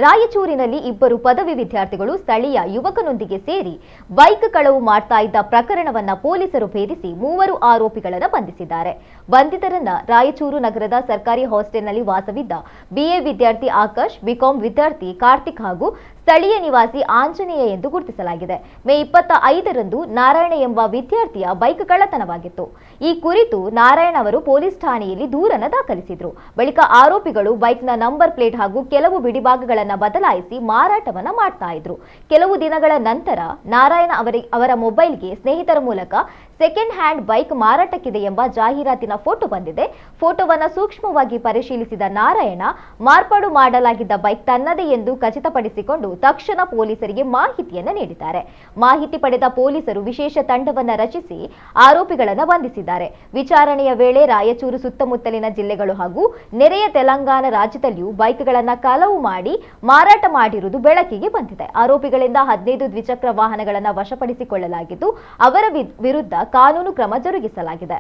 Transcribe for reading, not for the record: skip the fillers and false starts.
ರಾಯಚೂರಿನಲ್ಲಿ ಇಬ್ಬರು ಪದವಿ ವಿದ್ಯಾರ್ಥಿಗಳು ಸ್ಥಳೀಯ ಯುವಕನೊಂದಿಗೆ ಸೇರಿ ಬೈಕ್ ಕಳವು ಮಾಡ್ತಾ ಇದ್ದ ಪ್ರಕರಣವನ್ನ ಪೊಲೀಸರು ಭೇದಿಸಿ ಮೂವರು ಆರೋಪಿಗಳನ್ನು ಬಂಧಿಸಿದ್ದಾರೆ. ಬಂಧಿತರನ್ನ ರಾಯಚೂರು ನಗರದ ಸರ್ಕಾರಿ ಹಾಸ್ಟೆಲ್ನಲ್ಲಿ ವಾಸವಿದ್ದ ಬಿಎ ವಿದ್ಯಾರ್ಥಿ ಆಕಾಶ್, ಬಿಕಾಂ ವಿದ್ಯಾರ್ಥಿ ಕಾರ್ತಿಕ್ ಹಾಗೂ ಸ್ಥಳೀಯ ನಿವಾಸಿ ಆಂಜನೇಯ ಎಂದು ಗುರುತಿಸಲಾಗಿದೆ. ಮೇ 25ರಂದು ನಾರಾಯಣ ಎಂಬ ವಿದ್ಯಾರ್ಥಿಯ ಬೈಕ್ ಕಳ್ಳತನವಾಗಿತ್ತು. ಈ ಕುರಿತು ನಾರಾಯಣ ಅವರು ಪೊಲೀಸ್ ಠಾಣೆಯಲ್ಲಿ ದೂರನ್ನು ದಾಖಲಿಸಿದ್ರು. ಬಳಿಕ ಆರೋಪಿಗಳು ಬೈಕ್ನ ನಂಬರ್ ಪ್ಲೇಟ್ ಹಾಗೂ ಕೆಲವು ಬಿಡಿಭಾಗಗಳನ್ನು ಬದಲಾಯಿಸಿ ಮಾರಾಟವನ್ನ ಮಾಡ್ತಾ ಇದ್ರು. ಕೆಲವು ದಿನಗಳ ನಂತರ ನಾರಾಯಣ ಅವರ ಮೊಬೈಲ್ಗೆ ಸ್ನೇಹಿತರ ಮೂಲಕ ಸೆಕೆಂಡ್ ಹ್ಯಾಂಡ್ ಬೈಕ್ ಮಾರಾಟಕ್ಕಿದೆ ಎಂಬ ಜಾಹೀರಾತಿನ ಫೋಟೋ ಬಂದಿದೆ. ಫೋಟೋವನ್ನ ಸೂಕ್ಷ್ಮವಾಗಿ ಪರಿಶೀಲಿಸಿದ ನಾರಾಯಣ ಮಾರ್ಪಾಡು ಮಾಡಲಾಗಿದ್ದ ಬೈಕ್ ತನ್ನದೇ ಎಂದು ಖಚಿತಪಡಿಸಿಕೊಂಡು ತಕ್ಷಣ ಪೊಲೀಸರಿಗೆ ಮಾಹಿತಿಯನ್ನ ನೀಡಿದ್ದಾರೆ. ಮಾಹಿತಿ ಪಡೆದ ಪೊಲೀಸರು ವಿಶೇಷ ತಂಡವನ್ನ ರಚಿಸಿ ಆರೋಪಿಗಳನ್ನು ಬಂಧಿಸಿದ್ದಾರೆ. ವಿಚಾರಣೆಯ ವೇಳೆ ರಾಯಚೂರು ಸುತ್ತಮುತ್ತಲಿನ ಜಿಲ್ಲೆಗಳು ಹಾಗೂ ನೆರೆಯ ತೆಲಂಗಾಣ ರಾಜ್ಯದಲ್ಲಿಯೂ ಬೈಕ್ಗಳನ್ನು ಕಳವು ಮಾಡಿ ಮಾರಾಟ ಮಾಡಿರುವುದು ಬೆಳಕಿಗೆ ಬಂದಿದೆ. ಆರೋಪಿಗಳಿಂದ 15 ದ್ವಿಚಕ್ರ ವಾಹನಗಳನ್ನು ವಶಪಡಿಸಿಕೊಳ್ಳಲಾಗಿದ್ದು ಅವರ ವಿರುದ್ಧ ಕಾನೂನು ಕ್ರಮ ಜರುಗಿಸಲಾಗಿದೆ.